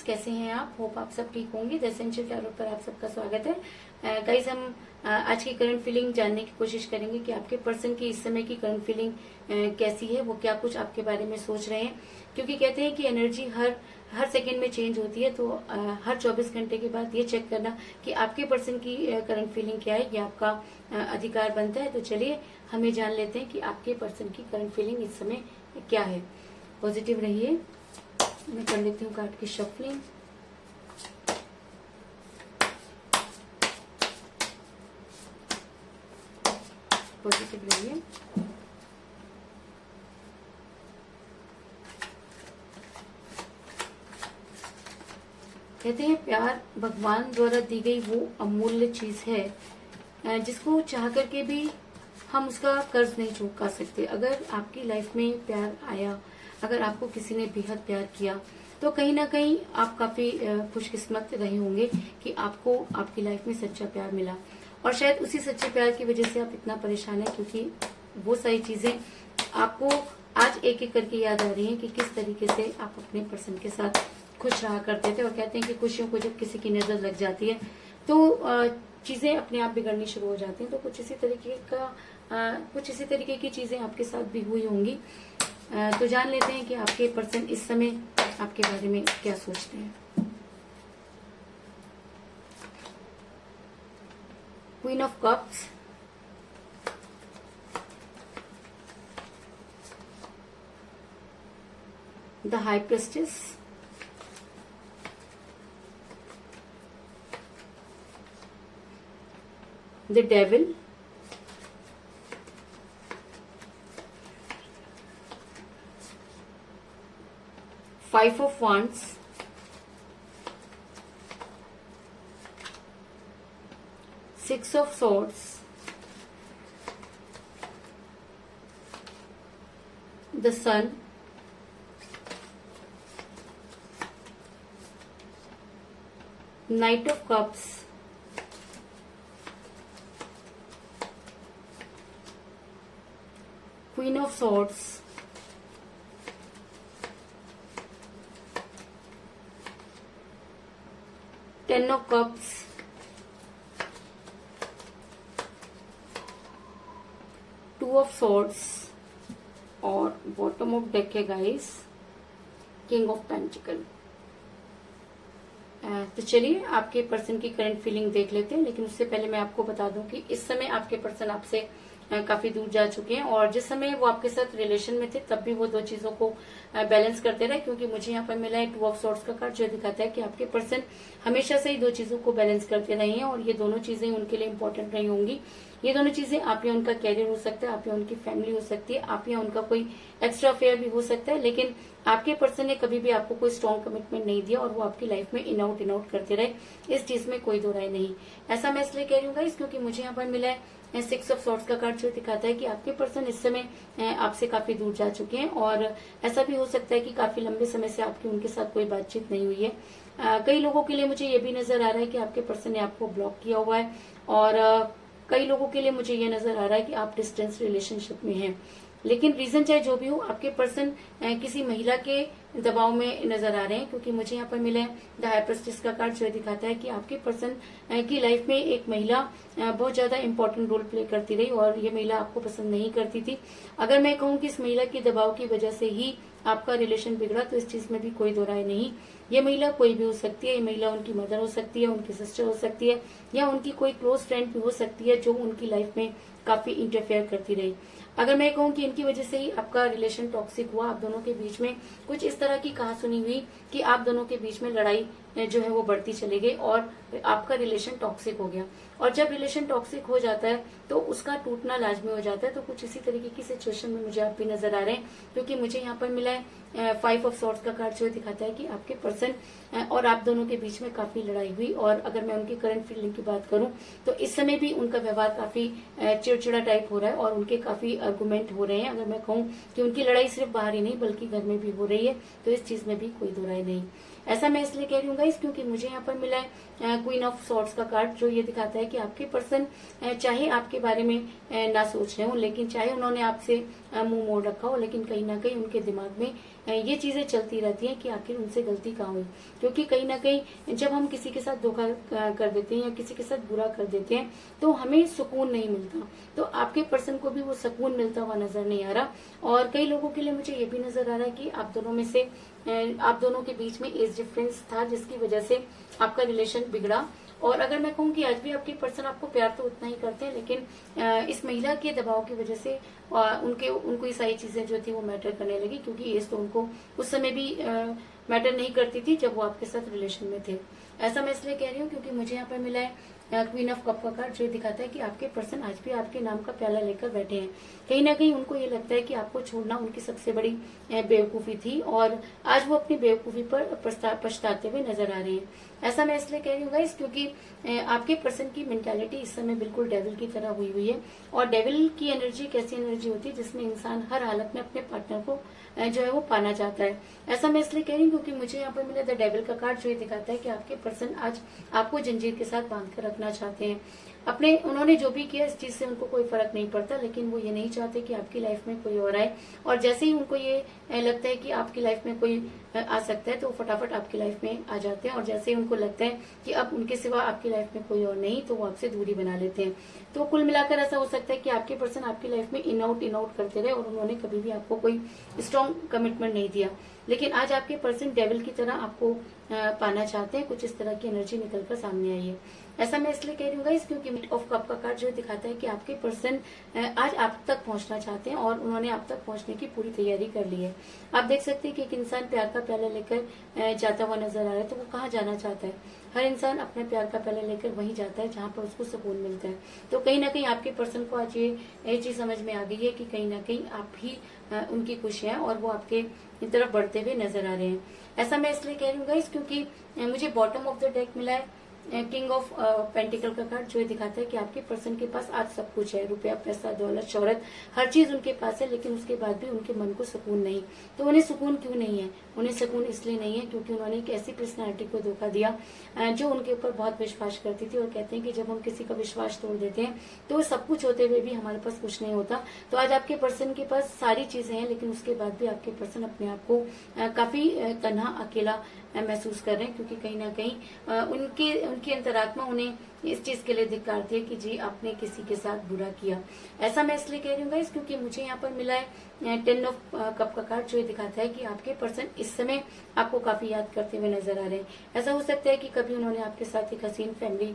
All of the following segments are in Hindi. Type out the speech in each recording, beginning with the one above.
कैसे हैं आप? होप आप सब ठीक होंगे। द एसेंशियल टैरोट पर आप सबका स्वागत है। गाइस, हम आज की करंट फीलिंग जानने की कोशिश करेंगे कि आपके पर्सन की इस समय की करंट फीलिंग कैसी है, वो क्या कुछ आपके बारे में सोच रहे हैं। क्योंकि कहते हैं कि एनर्जी हर सेकंड में चेंज होती है, तो हर 24 घंटे के बाद ये चेक करना कि आपके पर्सन की करंट फीलिंग क्या है, ये आपका अधिकार बनता है। तो चलिए हम ये जान लेते हैं कि आपके पर्सन की करंट फीलिंग इस समय क्या है। पॉजिटिव रहिए। मैं कर लेती हूँ कार्ड की शफलिंग। पॉजिटिव रहिए। कहते हैं प्यार भगवान द्वारा दी गई वो अमूल्य चीज है जिसको चाह करके भी हम उसका कर्ज नहीं चुका सकते। अगर आपकी लाइफ में प्यार आया, अगर आपको किसी ने बेहद प्यार किया, तो कहीं ना कहीं आप काफी खुशकिस्मत रहे होंगे कि आपको आपकी लाइफ में सच्चा प्यार मिला। और शायद उसी सच्चे प्यार की वजह से आप इतना परेशान हैं, क्योंकि वो सारी चीजें आपको आज एक एक करके याद आ रही हैं कि किस तरीके से आप अपने पर्सन के साथ खुश रहा करते थे। और कहते हैं कि खुशियों को जब किसी की नजर लग जाती है तो चीजें अपने आप बिगड़नी शुरू हो जाती हैं। तो कुछ इसी तरीके की चीजें आपके साथ भी हुई होंगी। तो जान लेते हैं कि आपके पर्सन इस समय आपके बारे में क्या सोचते हैं। Queen of cups, the high prestige, the devil, five of wands, six of swords, the sun, knight of cups, Queen of Swords, Ten of Cups, Two of Swords और बॉटम ऑफ डेक है गाइस किंग ऑफ पेंटिकल। तो चलिए आपके पर्सन की करंट फीलिंग देख लेते हैं। लेकिन उससे पहले मैं आपको बता दूं कि इस समय आपके पर्सन आपसे काफी दूर जा चुके हैं, और जिस समय वो आपके साथ रिलेशन में थे तब भी वो दो चीजों को बैलेंस करते रहे। क्योंकि मुझे यहाँ पर मिला है टू ऑफ सॉर्ड्स का कार्ड, जो दिखाता है कि आपके पर्सन हमेशा से ही दो चीजों को बैलेंस करते रहे हैं, और ये दोनों चीजें उनके लिए इंपॉर्टेंट रही होंगी। ये दोनों चीजें आप या उनका कैरियर हो सकता है, आप या उनकी फैमिली हो सकती है, आप या उनका कोई एक्स्ट्रा अफेयर भी हो सकता है। लेकिन आपके पर्सन ने कभी भी आपको कोई स्ट्रॉन्ग कमिटमेंट नहीं दिया, और वो आपकी लाइफ में इन आउट करते रहे। इस चीज में कोई दो राय नहीं। ऐसा मैं इसलिए कह रही हूँ गाइस, क्योंकि मुझे यहाँ पर मिला है सिक्स ऑफ सॉर्ड्स का कार्ड, जो दिखाता है कि आपके पर्सन इस समय आपसे काफी दूर जा चुके हैं। और ऐसा भी हो सकता है कि काफी लंबे समय से आपकी उनके साथ कोई बातचीत नहीं हुई है। कई लोगों के लिए मुझे ये भी नजर आ रहा है कि आपके पर्सन ने आपको ब्लॉक किया हुआ है, और कई लोगों के लिए मुझे ये नजर आ रहा है कि आप डिस्टेंस रिलेशनशिप में हैं। लेकिन रीजन चाहे जो भी हो, आपके पर्सन किसी महिला के दबाव में नजर आ रहे हैं। क्योंकि मुझे यहाँ पर मिला है द हाई प्रेस्टिस का कार्ड, जो दिखाता है कि आपके पर्सन की लाइफ में एक महिला बहुत ज्यादा इंपॉर्टेंट रोल प्ले करती रही, और ये महिला आपको पसंद नहीं करती थी। अगर मैं कहूँ कि इस महिला के दबाव की वजह से ही आपका रिलेशन बिगड़ा, तो इस चीज में भी कोई दो राय नहीं। ये महिला कोई भी हो सकती है। ये महिला उनकी मदर हो सकती है, उनकी सिस्टर हो सकती है, या उनकी कोई क्लोज फ्रेंड भी हो सकती है, जो उनकी लाइफ में काफी इंटरफेयर करती रही। अगर मैं कहूँ कि इनकी वजह से ही आपका रिलेशन टॉक्सिक हुआ, आप दोनों के बीच में कुछ इस तरह की कहासुनी हुई कि आप दोनों के बीच में लड़ाई जो है वो बढ़ती चली गई, और आपका रिलेशन टॉक्सिक हो गया। और जब रिलेशन टॉक्सिक हो जाता है तो उसका टूटना लाजमी हो जाता है। तो कुछ इसी तरीके की सिचुएशन में मुझे आप भी नजर आ रहे हैं। क्योंकि मुझे यहाँ पर मिला है फाइव ऑफ सॉर्ड्स का कार्ड, जो दिखाता है कि आपके पर्सन और आप दोनों के बीच में काफी लड़ाई हुई। और अगर मैं उनकी करंट फीलिंग की बात करूं तो इस समय भी उनका व्यवहार काफी चिड़चिड़ा टाइप हो रहा है, और उनके काफी आर्गुमेंट हो रहे हैं। अगर मैं कहूं कि उनकी लड़ाई सिर्फ बाहर ही नहीं बल्कि घर में भी हो रही है, तो इस चीज में भी कोई दो राय नहीं। ऐसा मैं इसलिए कह रही हूँ गाइस, क्योंकि मुझे यहाँ पर मिला है क्वीन ऑफ सॉर्ड्स का कार्ड, जो ये दिखाता है कि आपके पर्सन चाहे आपके बारे में ना सोच रहे हो, लेकिन चाहे उन्होंने आपसे मुंह मोड़ रखा हो, लेकिन कहीं ना कहीं उनके दिमाग में ये चीजें चलती रहती हैं कि आखिर उनसे गलती कहाँ हुई। क्योंकि कहीं ना कहीं जब हम किसी के साथ धोखा कर देते हैं या किसी के साथ बुरा कर देते हैं तो हमें सुकून नहीं मिलता। तो आपके पर्सन को भी वो सुकून मिलता हुआ नजर नहीं आ रहा। और कई लोगों के लिए मुझे ये भी नजर आ रहा है कि आप दोनों में से आप दोनों के बीच में एज डिफरेंस था, जिसकी वजह से आपका रिलेशन बिगड़ा। और अगर मैं कहूँ कि आज भी आपके पर्सन आपको प्यार तो उतना ही करते हैं, लेकिन इस महिला के दबाव की वजह से उनको ये सारी चीजें जो थी वो मैटर करने लगी, क्योंकि एज तो उनको उस समय भी मैटर नहीं करती थी जब वो आपके साथ रिलेशन में थे। ऐसा मैं इसलिए कह रही हूँ क्योंकि मुझे यहाँ पर मिला है क्वीन ऑफ कप का कार्ड, जो दिखाता है कि आपके पर्सन आज भी आपके नाम का प्याला लेकर बैठे हैं। कहीं ना कहीं उनको ये लगता है कि आपको छोड़ना उनकी सबसे बड़ी बेवकूफी थी, और आज वो अपनी बेवकूफी पर पछताते हुए नजर आ रहे हैं। ऐसा मैं इसलिए कह रही हूँ गाइस क्योंकि आपके पर्सन की मेंटालिटी इस समय बिल्कुल डेविल की तरह हुई हुई है। और डेविल की एनर्जी कैसी एनर्जी होती है जिसमें इंसान हर हालत में अपने पार्टनर को जो है वो पाना चाहता है। ऐसा मैं इसलिए कह रही हूँ क्योंकि मुझे यहाँ पर मिला द डेविल का कार्ड, जो ये दिखाता है कि आपके पर्सन आज आपको जंजीर के साथ बांध कर रखना चाहते हैं। उन्होंने जो भी किया इस चीज से उनको कोई फर्क नहीं पड़ता, लेकिन वो ये नहीं चाहते कि आपकी लाइफ में कोई और आए। और जैसे ही उनको ये लगता है कि आपकी लाइफ में कोई आ सकता है तो वो फटाफट आपकी लाइफ में आ जाते हैं। और जैसे ही उनको लगता है कि अब उनके सिवा आपकी लाइफ में कोई और नहीं, तो वो आपसे दूरी बना लेते हैं। तो कुल मिलाकर ऐसा हो सकता है कि आपके पर्सन आपकी लाइफ में इन आउट करते रहे और उन्होंने कभी भी आपको कोई स्ट्रॉन्ग कमिटमेंट नहीं दिया। लेकिन आज आपके पर्सन डेविल की तरह आपको पाना चाहते हैं। कुछ इस तरह की एनर्जी निकलकर सामने आई है। ऐसा मैं इसलिए कह रही हूँ गाइस क्योंकि मिट ऑफ कप का कार्ड जो दिखाता है कि आपके पर्सन आज आप तक पहुंचना चाहते हैं और उन्होंने आप तक पहुंचने की पूरी तैयारी कर ली है। आप देख सकते हैं कि एक इंसान प्यार का प्याला लेकर जाता हुआ नजर आ रहा है, तो वो कहाँ जाना चाहता है। हर इंसान अपने प्यार का प्याला लेकर वहीं जाता है जहाँ पर उसको सुकून मिलता है। तो कहीं ना कहीं आपके पर्सन को आज ये चीज समझ में आ गई है कि कहीं ना कहीं आप ही उनकी खुशी है और वो आपके तरफ बढ़ते हुए नजर आ रहे हैं। ऐसा मैं इसलिए कह रही हूँ गाइस क्योंकि मुझे बॉटम ऑफ द डेक मिला है किंग ऑफ पेंटिकल का कार्ड, जो दिखाता है कि आपके पर्सन के पास आज सब कुछ है, रुपया, पैसा, दौलत, शोहरत, हर चीज उनके पास है, लेकिन उसके बाद भी उनके मन को सुकून नहीं। तो उन्हें सुकून क्यों नहीं है? उन्हें सुकून इसलिए नहीं है क्योंकि उन्होंने एक ऐसी पर्सनैलिटी को धोखा दिया जो उनके ऊपर बहुत विश्वास करती थी। और कहते हैं कि जब हम किसी का विश्वास तोड़ देते हैं तो सब कुछ होते हुए भी हमारे पास कुछ नहीं होता। तो आज आपके पर्सन के पास सारी चीजें हैं, लेकिन उसके बाद भी आपके पर्सन अपने आप को काफी तन्हा, अकेला महसूस कर रहे हैं, क्योंकि कहीं ना कहीं उनकी अंतरात्मा उन्हें इस चीज के लिए धिक्कारती है कि जी आपने किसी के साथ बुरा किया। ऐसा मैं इसलिए कह रही हूँ गाइस क्योंकि मुझे यहाँ पर मिला है 10 ऑफ कप का कार्ड, जो दिखाता है कि आपके पर्सन इस समय आपको काफी याद करते हुए नजर आ रहे हैं। ऐसा हो सकता है कि कभी उन्होंने आपके साथ एक हसीन फैमिली,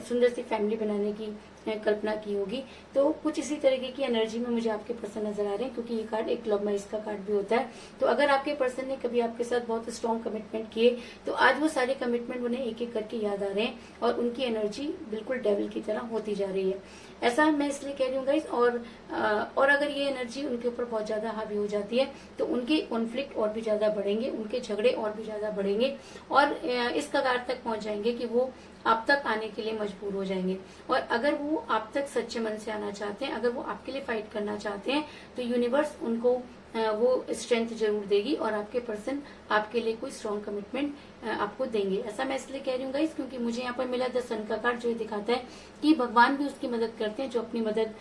सुंदर सी फैमिली बनाने की कल्पना की होगी। तो कुछ इसी तरीके की एनर्जी में मुझे आपके पर्सन नजर आ रहे हैं, क्योंकि ये कार्ड एक लव मैरिज का कार्ड भी होता है। तो अगर आपके पर्सन ने कभी आपके साथ बहुत स्ट्रॉन्ग कमिटमेंट किए तो आज वो सारे कमिटमेंट उन्हें एक एक करके याद आ रहे हैं और उनकी एनर्जी बिल्कुल डेविल की तरह होती जा रही है। ऐसा मैं इसलिए कह रही हूँ गाइस। और अगर ये एनर्जी उनके ऊपर बहुत ज्यादा हावी हो जाती है तो उनके कॉन्फ्लिक्ट और भी ज्यादा बढ़ेंगे, उनके झगड़े और भी ज्यादा बढ़ेंगे और इस कगार तक पहुंच जाएंगे कि वो आप तक आने के लिए मजबूर हो जाएंगे। और अगर वो आप तक सच्चे मन से आना चाहते हैं, अगर वो आपके लिए फाइट करना चाहते हैं, तो यूनिवर्स उनको वो स्ट्रेंथ जरूर देगी और आपके पर्सन आपके लिए कोई स्ट्रॉन्ग कमिटमेंट आपको देंगे। ऐसा मैं इसलिए कह रही हूँ गाइस क्योंकि मुझे यहाँ पर मिला द सन का कार्ड, जो दिखाता है कि भगवान भी उसकी मदद करते हैं जो अपनी मदद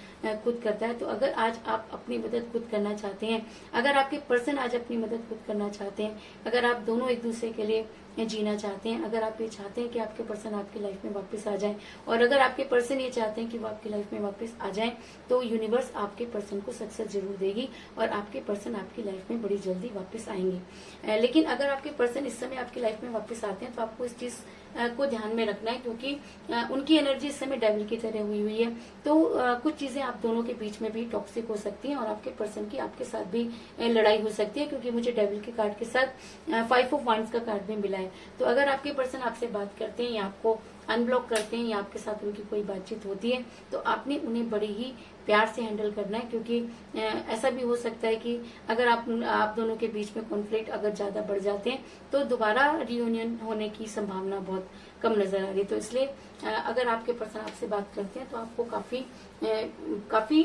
खुद करता है। तो अगर आज आप अपनी मदद खुद करना चाहते हैं, अगर आपके पर्सन आज अपनी मदद खुद करना चाहते हैं, अगर आप दोनों एक दूसरे के लिए जीना चाहते हैं, अगर आप ये चाहते हैं कि आपके पर्सन आपकी लाइफ में वापस आ जाए, और अगर आपके पर्सन ये चाहते हैं कि वो आपकी लाइफ में वापस आ जाए, तो यूनिवर्स आपके पर्सन को सक्सेस जरूर देगी और आपके पर्सन आपकी लाइफ में बड़ी जल्दी वापस आएंगे। लेकिन अगर आपके पर्सन इस समय आपकी लाइफ में वापस आते हैं तो आपको इस चीज को ध्यान में रखना है, क्योंकि उनकी एनर्जी इस समय डेविल की तरह हुई हुई है। तो कुछ चीजें आप दोनों के बीच में भी टॉक्सिक हो सकती हैं और आपके पर्सन की आपके साथ भी लड़ाई हो सकती है, क्योंकि मुझे डेविल के कार्ड के साथ 5 ऑफ वांड्स का कार्ड भी मिला है। तो अगर आपके पर्सन आपसे बात करते हैं या आपको अनब्लॉक करते हैं या आपके साथ उनकी कोई बातचीत होती है, तो आपने उन्हें बड़े ही प्यार से हैंडल करना है, क्योंकि ऐसा भी हो सकता है कि अगर आप दोनों के बीच में कॉन्फ्लिक्ट अगर ज्यादा बढ़ जाते हैं तो दोबारा रियूनियन होने की संभावना बहुत कम नजर आ रही है। तो इसलिए अगर आपके पर्सन आपसे बात करते हैं तो आपको काफी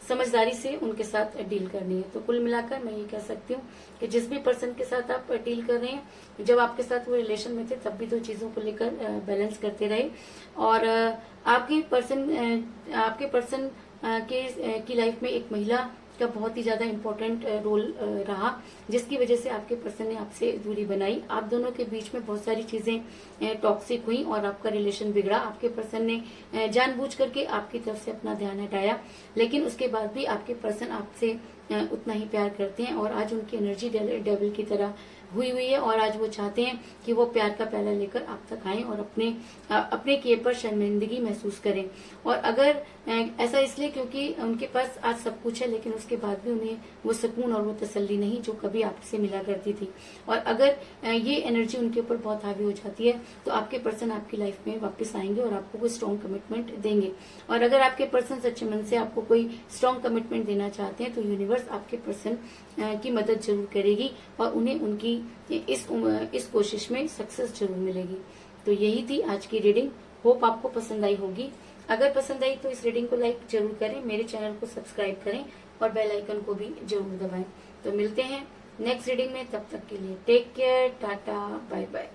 समझदारी से उनके साथ डील करनी है। तो कुल मिलाकर मैं ये कह सकती हूँ कि जिस भी पर्सन के साथ आप डील कर रहे हैं, जब आपके साथ वो रिलेशन में थे तब भी दो चीजों को लेकर बैलेंस करते रहे। और आपके पर्सन की लाइफ में एक महिला का बहुत ही ज्यादा इम्पोर्टेंट रोल रहा, जिसकी वजह से आपके पर्सन ने आपसे दूरी बनाई। आप दोनों के बीच में बहुत सारी चीजें टॉक्सिक हुई और आपका रिलेशन बिगड़ा। आपके पर्सन ने जानबूझ करके आपकी तरफ से अपना ध्यान हटाया, लेकिन उसके बाद भी आपके पर्सन आपसे उतना ही प्यार करते हैं और आज उनकी एनर्जी डेविल की तरह हुई है और आज वो चाहते हैं कि वो प्यार का प्याला लेकर आप तक आए और अपने किए पर शर्मिंदगी महसूस करें। और अगर ऐसा इसलिए क्योंकि उनके पास आज सब कुछ है, लेकिन उसके बाद भी उन्हें वो सुकून और वो तसल्ली नहीं जो कभी आपसे मिला करती थी। और अगर ये एनर्जी उनके ऊपर बहुत हावी हो जाती है तो आपके पर्सन आपकी लाइफ में वापस आएंगे और आपको कोई स्ट्रॉन्ग कमिटमेंट देंगे। और अगर आपके पर्सन सच्चे मन से आपको कोई स्ट्रॉन्ग कमिटमेंट देना चाहते हैं तो यूनिवर्स आपके पर्सन की मदद जरूर करेगी और उन्हें उनकी इस कोशिश में सक्सेस जरूर मिलेगी। तो यही थी आज की रीडिंग। होप आपको पसंद आई होगी। अगर पसंद आई तो इस रीडिंग को लाइक जरूर करें, मेरे चैनल को सब्सक्राइब करें और बेल आइकन को भी जरूर दबाएं। तो मिलते हैं नेक्स्ट रीडिंग में, तब तक के लिए take care, tata, bye bye.